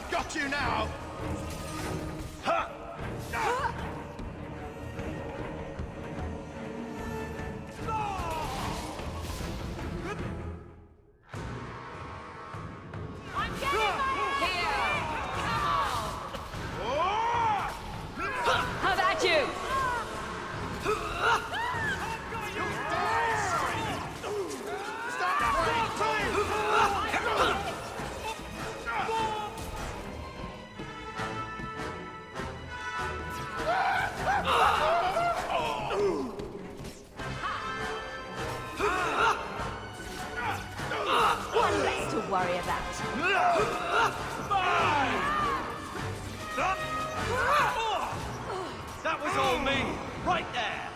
I've got you now! I'm getting my here! Come on! How about you? One less to worry about. That was all me, right there!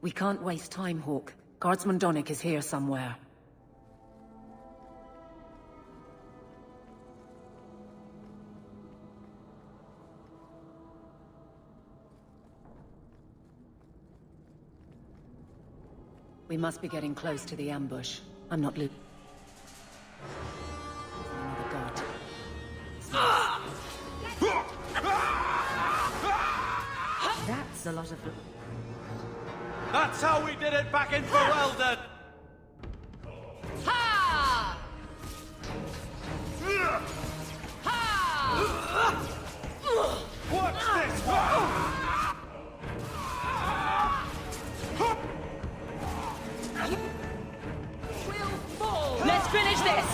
We can't waste time, Hawk. Guardsman Donnick is here somewhere. We must be getting close to the ambush. I'm not lo- Another guard. That's a lot of... That's how we did it back in Ferelden! Ha! Ha! What's this We'll fall! Let's finish this!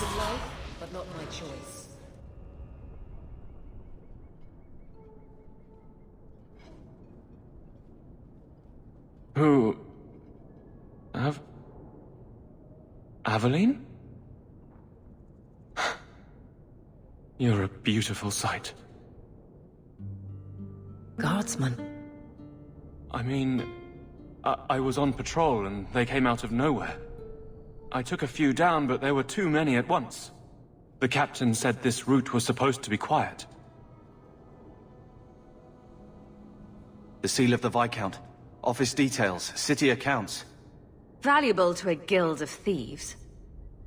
But not my choice. Who... Aveline? You're a beautiful sight. Guardsman? I mean... I was on patrol and they came out of nowhere. I took a few down, but there were too many at once. The captain said this route was supposed to be quiet. The seal of the Viscount. Office details, city accounts. Valuable to a guild of thieves.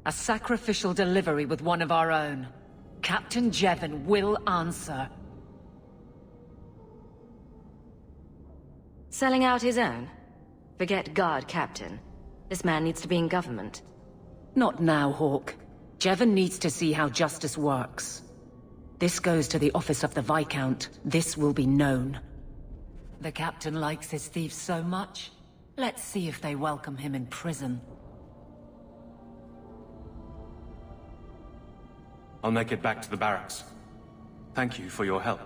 A sacrificial delivery with one of our own. Captain Jevon will answer. Selling out his own? Forget guard captain. This man needs to be in government. Not now, Hawk. Jevon needs to see how justice works. This goes to the office of the Viscount. This will be known. The captain likes his thieves so much. Let's see if they welcome him in prison. I'll make it back to the barracks. Thank you for your help.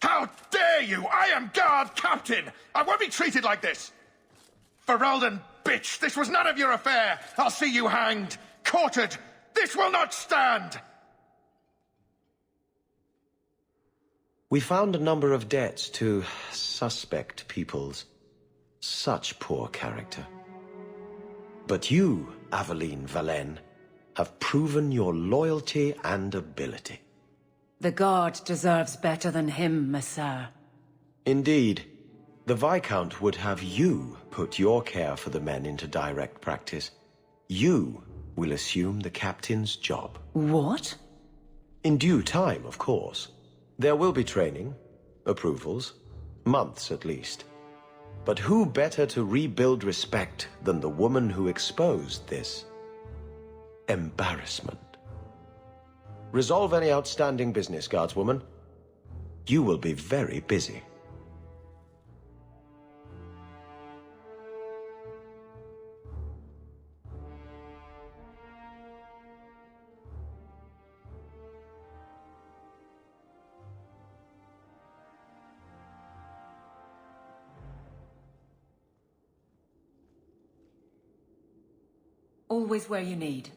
How dare you! I am guard captain! I won't be treated like this! Ferelden, bitch, this was none of your affair! I'll see you hanged, quartered! This will not stand! We found a number of debts to suspect peoples. Such poor character. But you Aveline Valen, have proven your loyalty and ability. The Guard deserves better than him, Messire. Indeed. The Viscount would have you put your care for the men into direct practice. You will assume the captain's job. What? In due time, of course. There will be training, approvals, months at least. But who better to rebuild respect than the woman who exposed this embarrassment? Resolve any outstanding business, guardswoman. You will be very busy. Always where you need.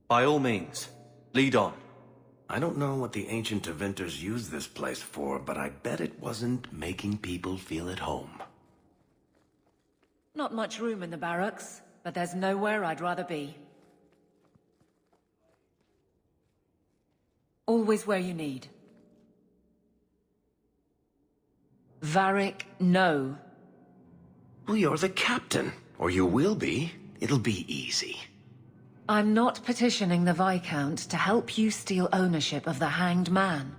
By all means, lead on. I don't know what the ancient Devinters used this place for, but I bet it wasn't making people feel at home. Not much room in the barracks, but there's nowhere I'd rather be. Always where you need. Varric, no. Well, you're the captain, or you will be. It'll be easy. I'm not petitioning the Viscount to help you steal ownership of the Hanged Man.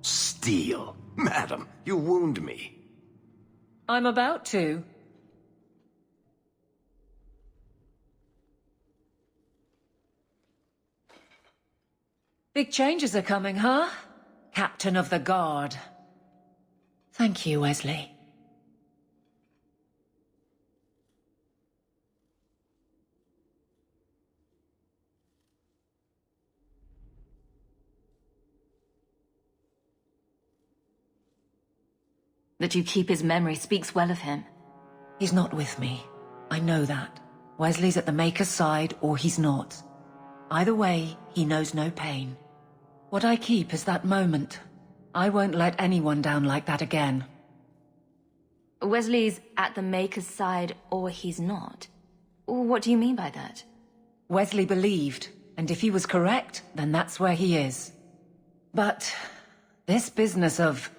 Steal? Madam, you wound me. I'm about to. Big changes are coming, huh? Captain of the Guard. Thank you, Wesley. That you keep his memory speaks well of him. He's not with me. I know that. Wesley's at the Maker's side, or he's not. Either way, he knows no pain. What I keep is that moment. I won't let anyone down like that again. Wesley's at the Maker's side, or he's not. What do you mean by that? Wesley believed, and if he was correct, then that's where he is. But this business of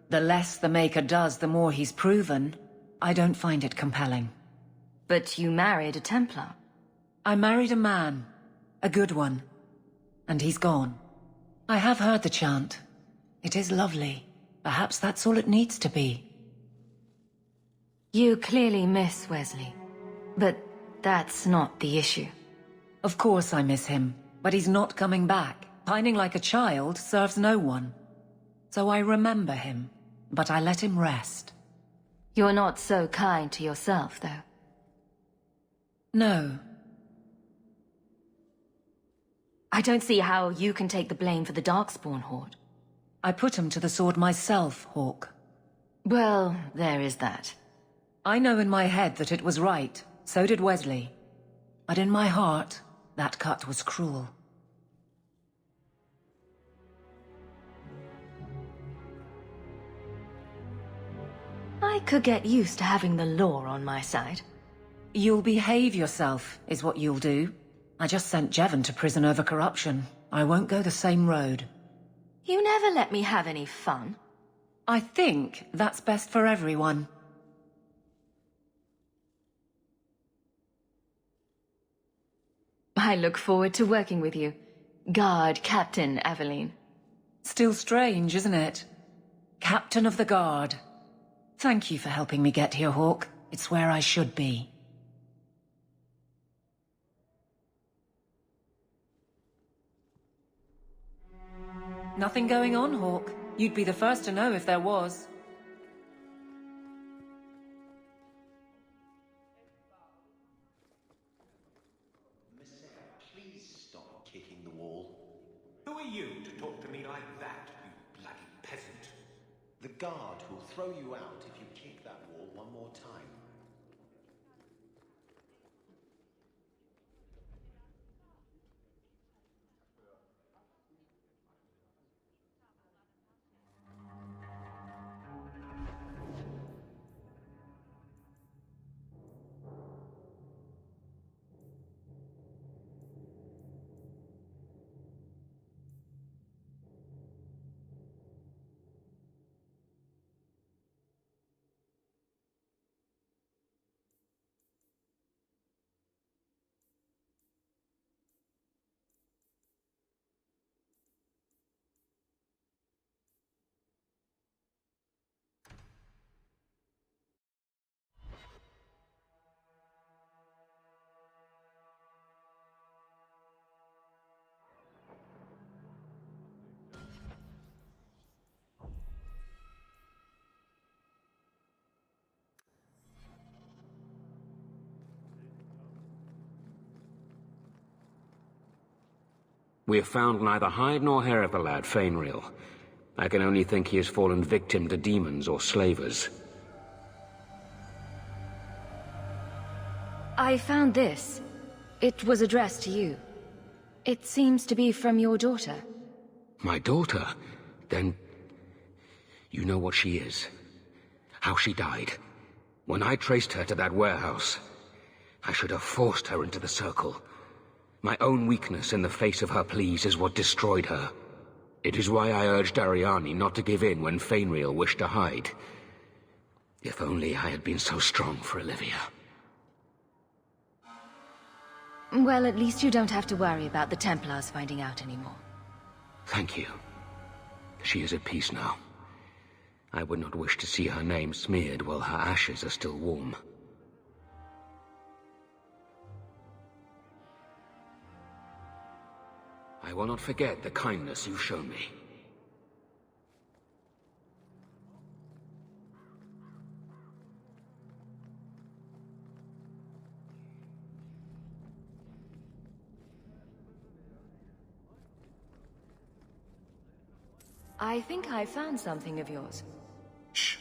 the less the Maker does, the more he's proven, I don't find it compelling. But you married a Templar. I married a man. A good one. And he's gone. I have heard the chant. It is lovely. Perhaps that's all it needs to be. You clearly miss Wesley. But that's not the issue. Of course I miss him, but he's not coming back. Pining like a child serves no one. So I remember him, but I let him rest. You're not so kind to yourself, though. No. I don't see how you can take the blame for the Darkspawn Horde. I put him to the sword myself, Hawk. Well, there is that. I know in my head that it was right. So did Wesley. But in my heart, that cut was cruel. I could get used to having the law on my side. You'll behave yourself, is what you'll do. I just sent Jevon to prison over corruption. I won't go the same road. You never let me have any fun. I think that's best for everyone. I look forward to working with you. Guard Captain Aveline. Still strange, isn't it? Captain of the Guard. Thank you for helping me get here, Hawk. It's where I should be. Nothing going on, Hawk. You'd be the first to know if there was. Please stop kicking the wall. Who are you to talk to me like that, you bloody peasant? The guard will throw you out if you kick that wall one more time. We have found neither hide nor hair of the lad, Fainreal. I can only think he has fallen victim to demons or slavers. I found this. It was addressed to you. It seems to be from your daughter. My daughter? Then... you know what she is. How she died. When I traced her to that warehouse, I should have forced her into the circle. My own weakness in the face of her pleas is what destroyed her. It is why I urged Ariani not to give in when Fainreal wished to hide. If only I had been so strong for Olivia. Well, at least you don't have to worry about the Templars finding out anymore. Thank you. She is at peace now. I would not wish to see her name smeared while her ashes are still warm. I will not forget the kindness you've shown me. I think I found something of yours. Shh.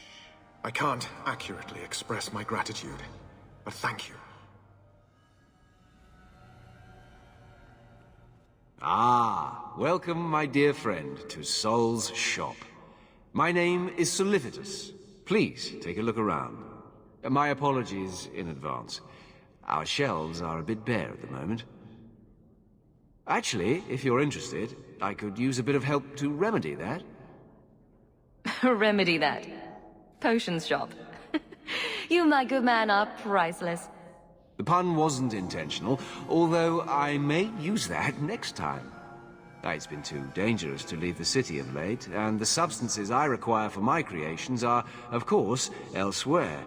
I can't accurately express my gratitude, but thank you. Ah, welcome, my dear friend, to Sol's shop. My name is Solivitus. Please, take a look around. My apologies in advance. Our shelves are a bit bare at the moment. Actually, if you're interested, I could use a bit of help to remedy that. Remedy that. Potions shop. You, my good man, are priceless. The pun wasn't intentional, although I may use that next time. It's been too dangerous to leave the city of late, and the substances I require for my creations are, of course, elsewhere.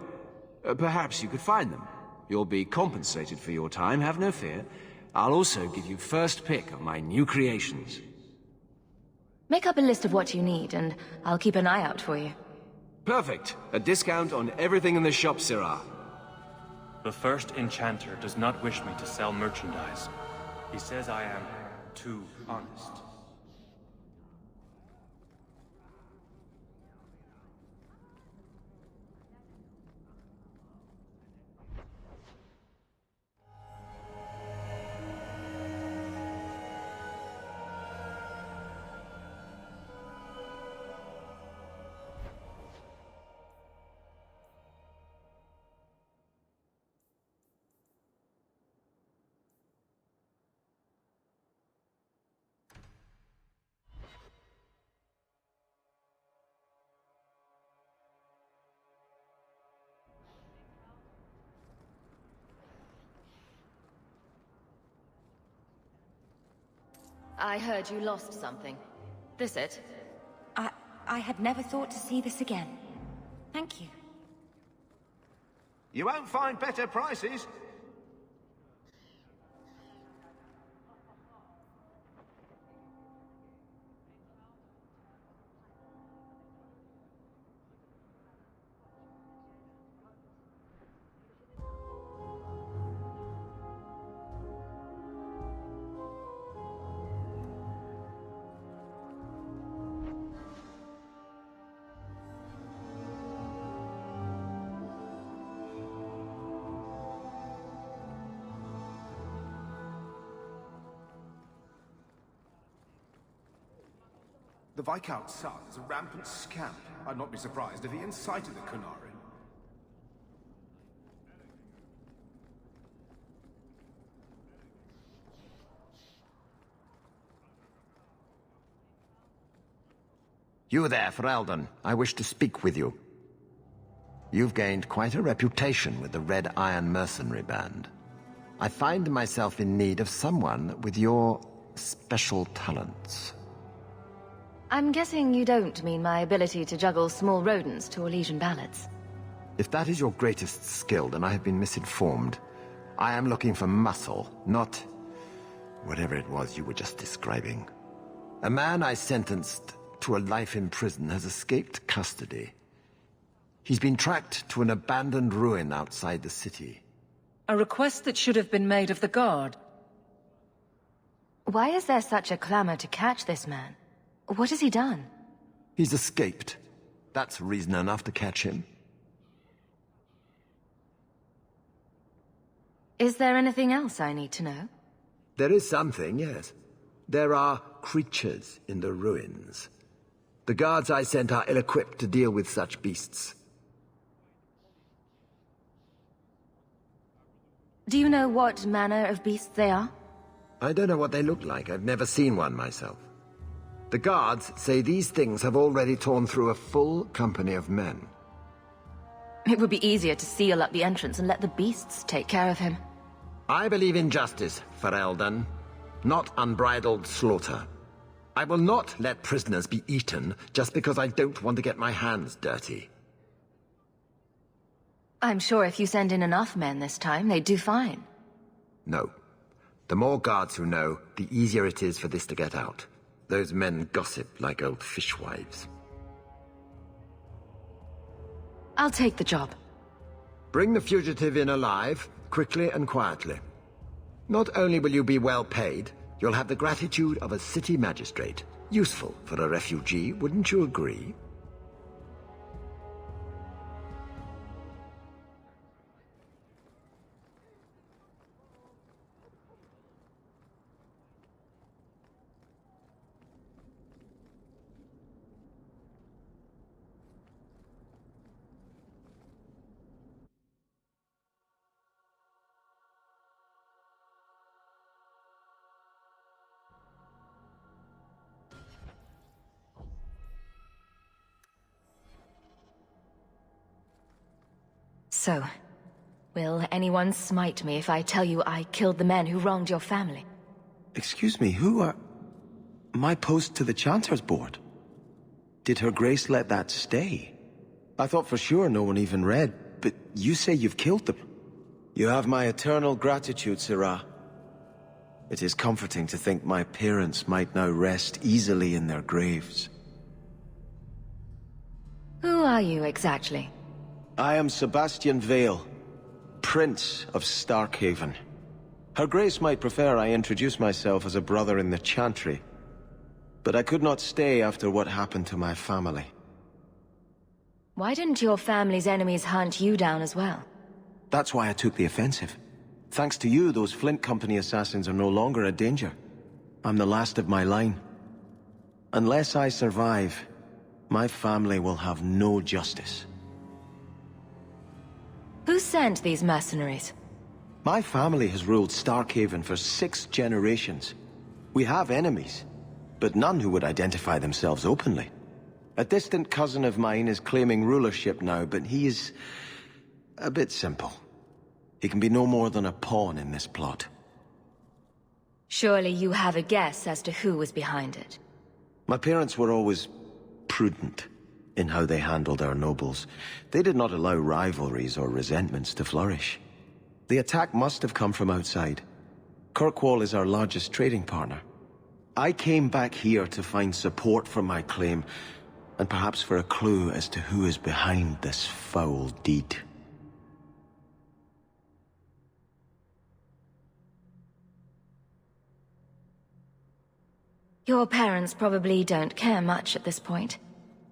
Perhaps you could find them. You'll be compensated for your time, have no fear. I'll also give you first pick of my new creations. Make up a list of what you need, and I'll keep an eye out for you. Perfect. A discount on everything in the shop, Sirrah. The first enchanter does not wish me to sell merchandise. He says I am too honest. I heard you lost something. This it? I had never thought to see this again. Thank you. You won't find better prices. The Viscount's son is a rampant scamp. I'd not be surprised if he incited the Kunari. You there, Ferelden. I wish to speak with you. You've gained quite a reputation with the Red Iron Mercenary Band. I find myself in need of someone with your special talents. I'm guessing you don't mean my ability to juggle small rodents to Orlesian ballads. If that is your greatest skill, then I have been misinformed. I am looking for muscle, not whatever it was you were just describing. A man I sentenced to a life in prison has escaped custody. He's been tracked to an abandoned ruin outside the city. A request that should have been made of the guard. Why is there such a clamor to catch this man? What has he done? He's escaped. That's reason enough to catch him. Is there anything else I need to know? There is something, yes. There are creatures in the ruins. The guards I sent are ill-equipped to deal with such beasts. Do you know what manner of beasts they are? I don't know what they look like. I've never seen one myself. The guards say these things have already torn through a full company of men. It would be easier to seal up the entrance and let the beasts take care of him. I believe in justice, Ferelden, not unbridled slaughter. I will not let prisoners be eaten just because I don't want to get my hands dirty. I'm sure if you send in enough men this time, they'd do fine. No. The more guards who know, the easier it is for this to get out. Those men gossip like old fishwives. I'll take the job. Bring the fugitive in alive, quickly and quietly. Not only will you be well paid, you'll have the gratitude of a city magistrate. Useful for a refugee, wouldn't you agree? So, will anyone smite me if I tell you I killed the men who wronged your family? Excuse me, who are... My post to the Chanter's board? Did Her Grace let that stay? I thought for sure no one even read, but you say you've killed them. You have my eternal gratitude, Sirrah. It is comforting to think my parents might now rest easily in their graves. Who are you exactly? I am Sebastian Vale, Prince of Starkhaven. Her Grace might prefer I introduce myself as a brother in the Chantry, but I could not stay after what happened to my family. Why didn't your family's enemies hunt you down as well? That's why I took the offensive. Thanks to you, those Flint Company assassins are no longer a danger. I'm the last of my line. Unless I survive, my family will have no justice. Who sent these mercenaries? My family has ruled Starkhaven for 6 generations. We have enemies, but none who would identify themselves openly. A distant cousin of mine is claiming rulership now, but he is a bit simple. He can be no more than a pawn in this plot. Surely you have a guess as to who was behind it. My parents were always prudent in how they handled our nobles. They did not allow rivalries or resentments to flourish. The attack must have come from outside. Kirkwall is our largest trading partner. I came back here to find support for my claim, and perhaps for a clue as to who is behind this foul deed. Your parents probably don't care much at this point.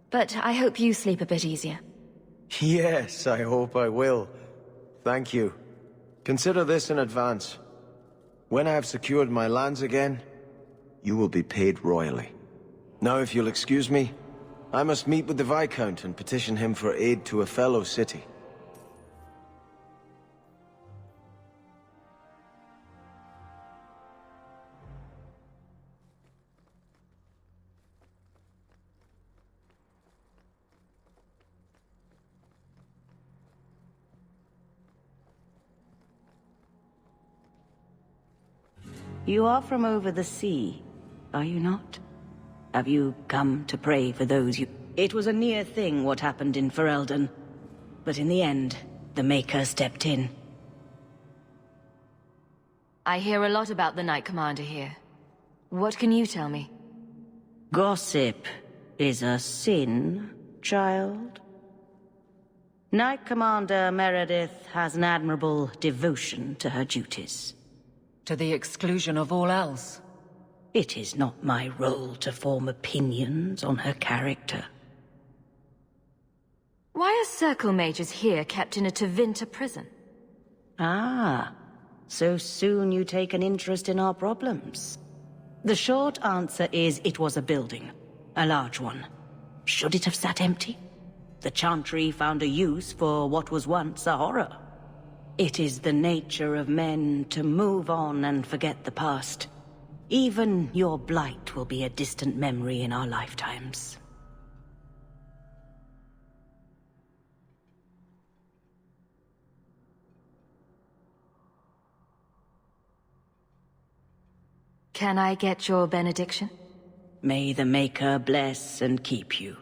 But I hope you sleep a bit easier. Yes, I hope I will. Thank you. Consider this in advance. When I have secured my lands again, you will be paid royally. Now, if you'll excuse me, I must meet with the Viscount and petition him for aid to a fellow city. You are from over the sea, are you not? Have you come to pray for those you... It was a near thing what happened in Ferelden, but in the end, the Maker stepped in. I hear a lot about the Knight Commander here. What can you tell me? Gossip is a sin, child. Knight Commander Meredith has an admirable devotion to her duties. To the exclusion of all else. It is not my role to form opinions on her character. Why are circle mages here kept in a Tevinter prison? Ah, so soon you take an interest in our problems. The short answer is it was a building. A large one. Should it have sat empty? The Chantry found a use for what was once a horror. It is the nature of men to move on and forget the past. Even your blight will be a distant memory in our lifetimes. Can I get your benediction? May the Maker bless and keep you.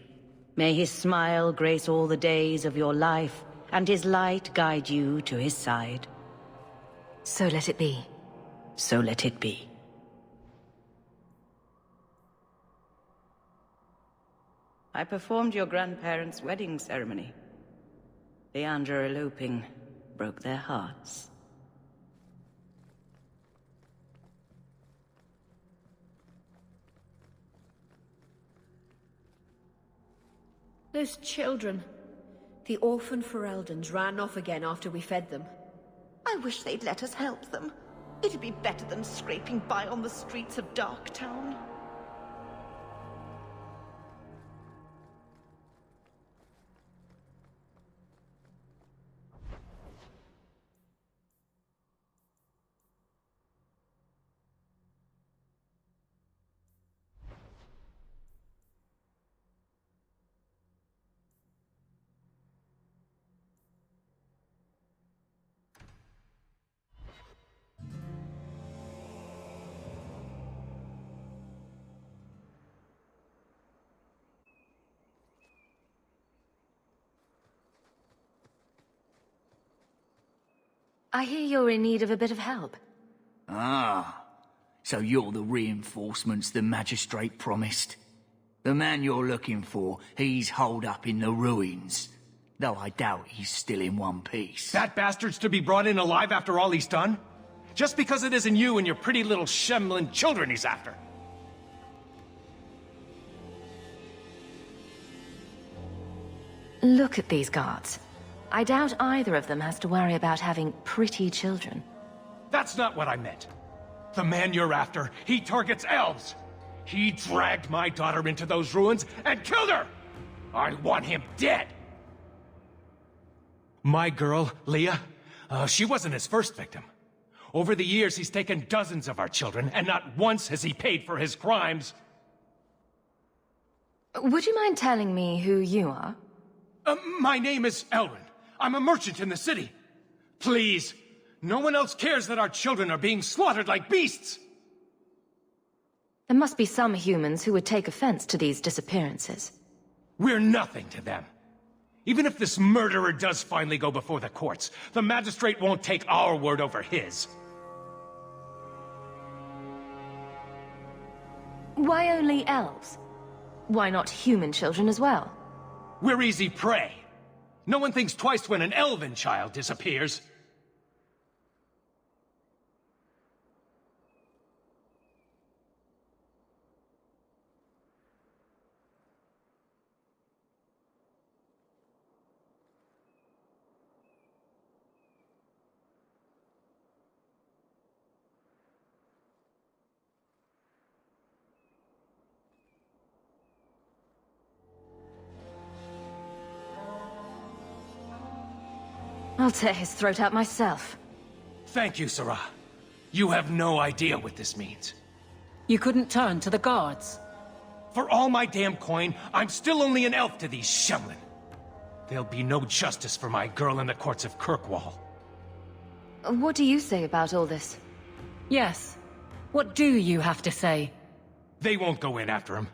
May his smile grace all the days of your life, and his light guide you to his side. So let it be. So let it be. I performed your grandparents' wedding ceremony. Leandra eloping broke their hearts. Those children. The orphan Fereldans ran off again after we fed them. I wish they'd let us help them. It'd be better than scraping by on the streets of Darktown. I hear you're in need of a bit of help. Ah, so you're the reinforcements the magistrate promised. The man you're looking for, he's holed up in the ruins. Though I doubt he's still in one piece. That bastard's to be brought in alive after all he's done? Just because it isn't you and your pretty little Shemlin children he's after. Look at these guards. I doubt either of them has to worry about having pretty children. That's not what I meant. The man you're after, he targets elves. He dragged my daughter into those ruins and killed her! I want him dead! My girl, Leah, she wasn't his first victim. Over the years, he's taken dozens of our children, and not once has he paid for his crimes. Would you mind telling me who you are? My name is Elrin. I'm a merchant in the city. Please, no one else cares that our children are being slaughtered like beasts! There must be some humans who would take offense to these disappearances. We're nothing to them. Even if this murderer does finally go before the courts, the magistrate won't take our word over his. Why only elves? Why not human children as well? We're easy prey. No one thinks twice when an elven child disappears. I'll tear his throat out myself. Thank you, Sarah. You have no idea what this means. You couldn't turn to the guards. For all my damn coin, I'm still only an elf to these Shemlin. There'll be no justice for my girl in the courts of Kirkwall. What do you say about all this? Yes. What do you have to say? They won't go in after him.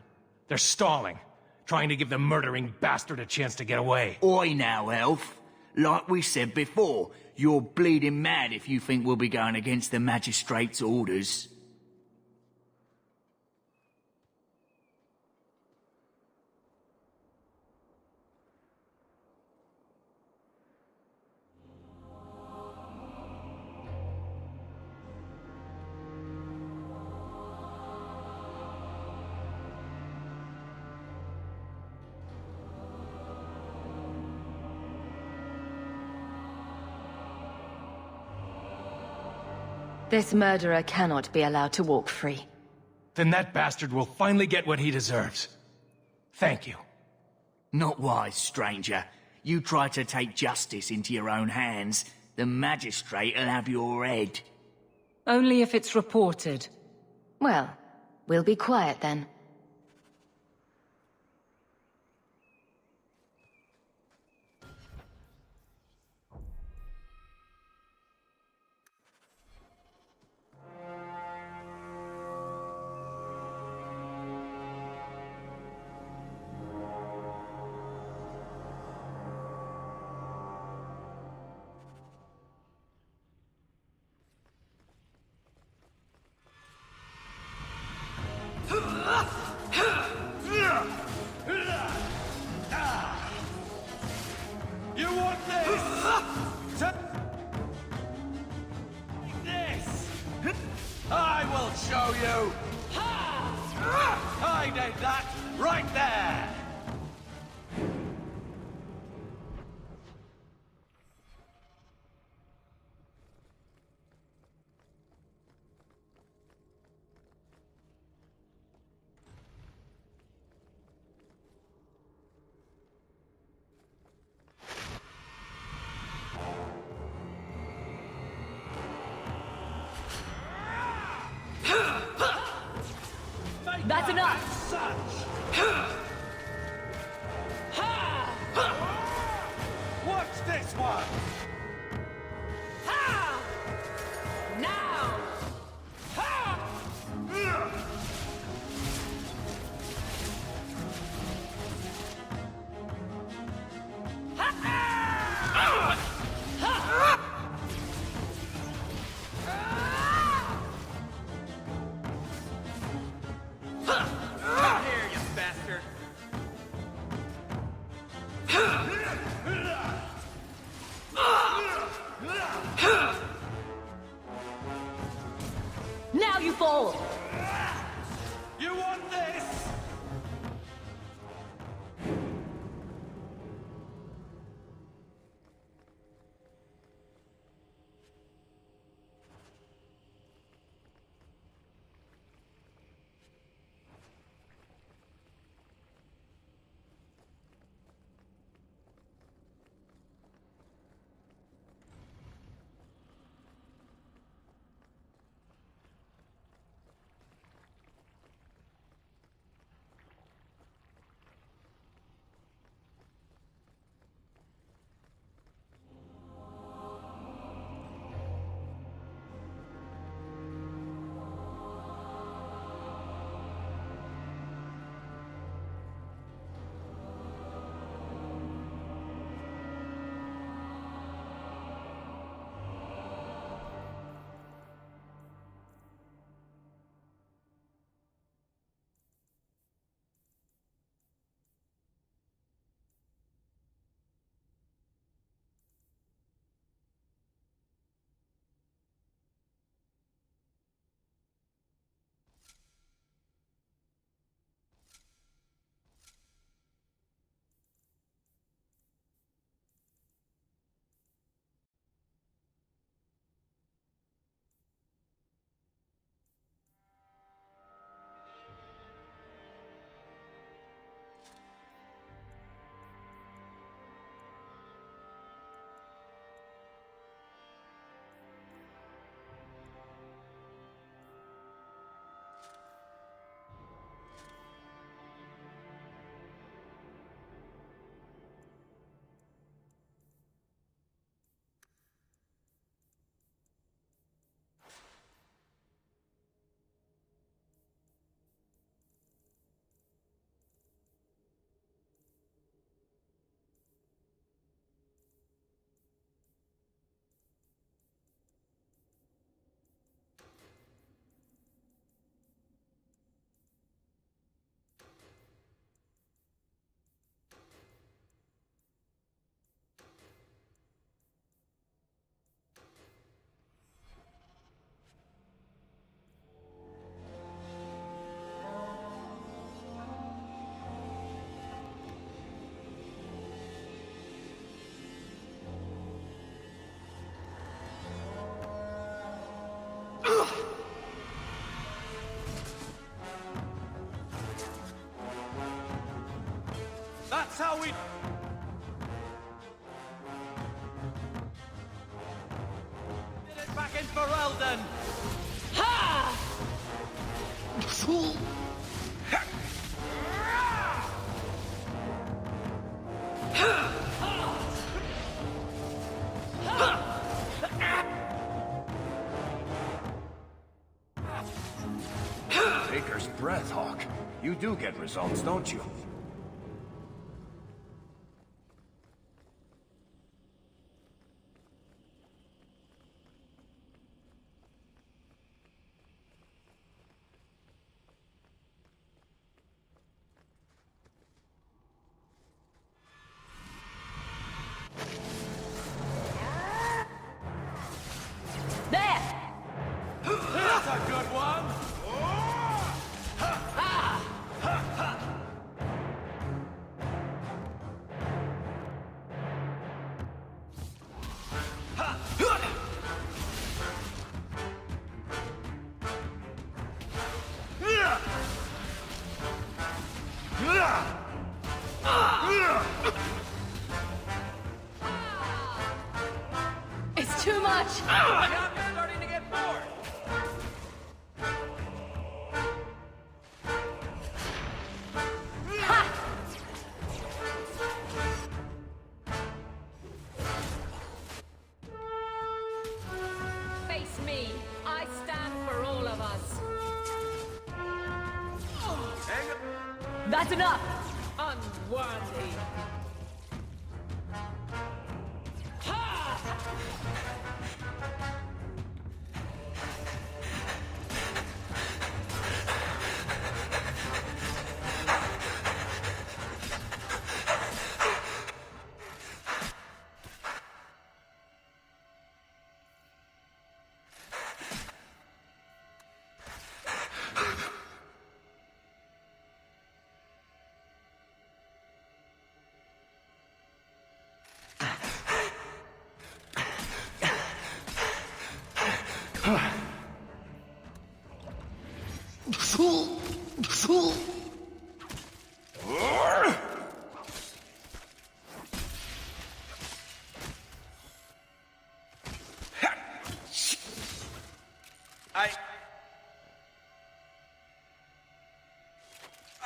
They're stalling, trying to give the murdering bastard a chance to get away. Oi now, elf. Like we said before, you're bleeding mad if you think we'll be going against the magistrate's orders. This murderer cannot be allowed to walk free. Then that bastard will finally get what he deserves. Thank you. Not wise, stranger. You try to take justice into your own hands, the magistrate'll have your head. Only if it's reported. Well, we'll be quiet then. You want this? This! I will show you! I did that right there! That's enough! Watch this one! Now! Come here, you bastard! Now you fall! You want this? Taker's breath, Hawk. You do get results, don't you? There! That's a good one! It's too much! I'm starting to get bored! Face me. I stand for all of us. That's enough! Unworthy.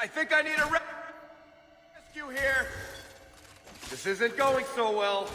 I think I need a rescue here. This isn't going so well.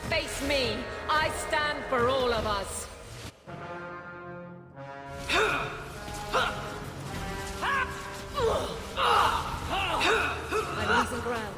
Face me. I stand for all of us. I'm losing ground.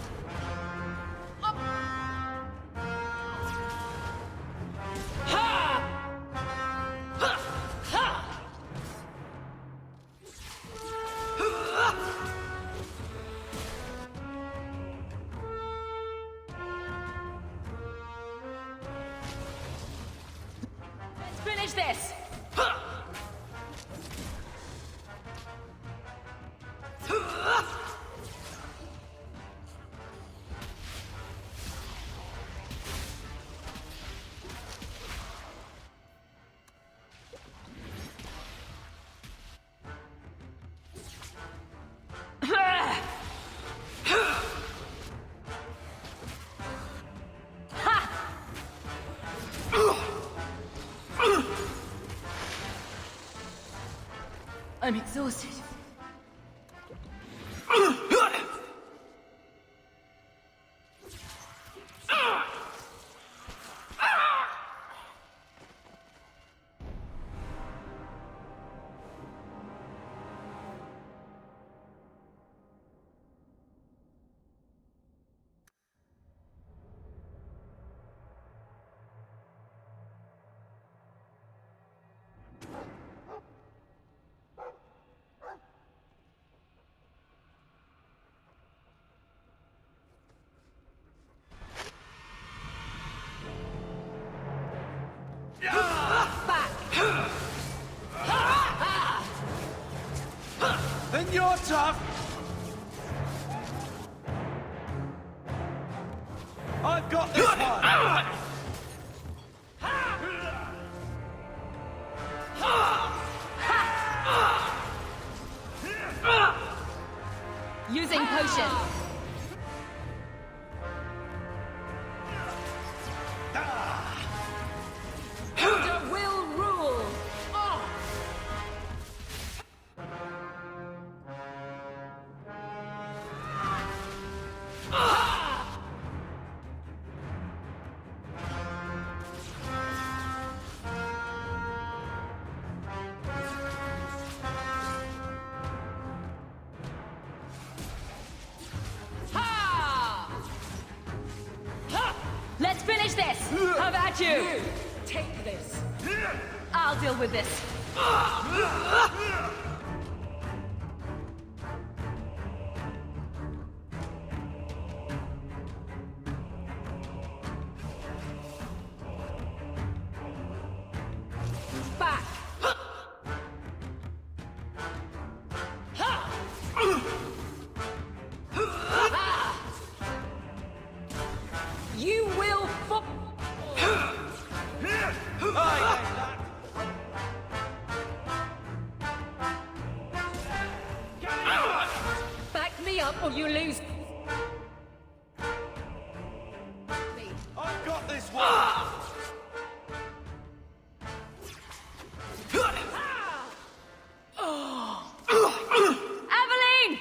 Let's finish this! I'm exhausted. Have at you! Take this. I'll deal with this. Back! You will fall! Back me up or you lose. I've got this one! Aveline!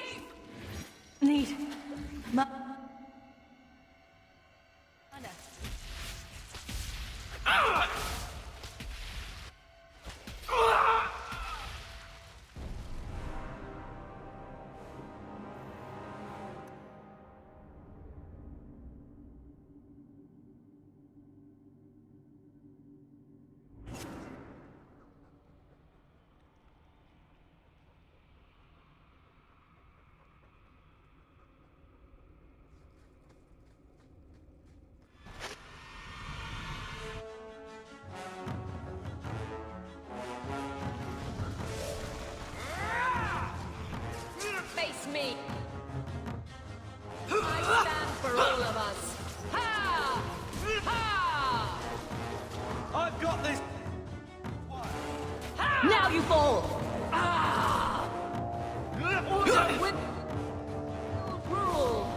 Need... Face me! I stand for all of us! Ha! Ha! I've got this! Now you fall! Ah! Order with rule!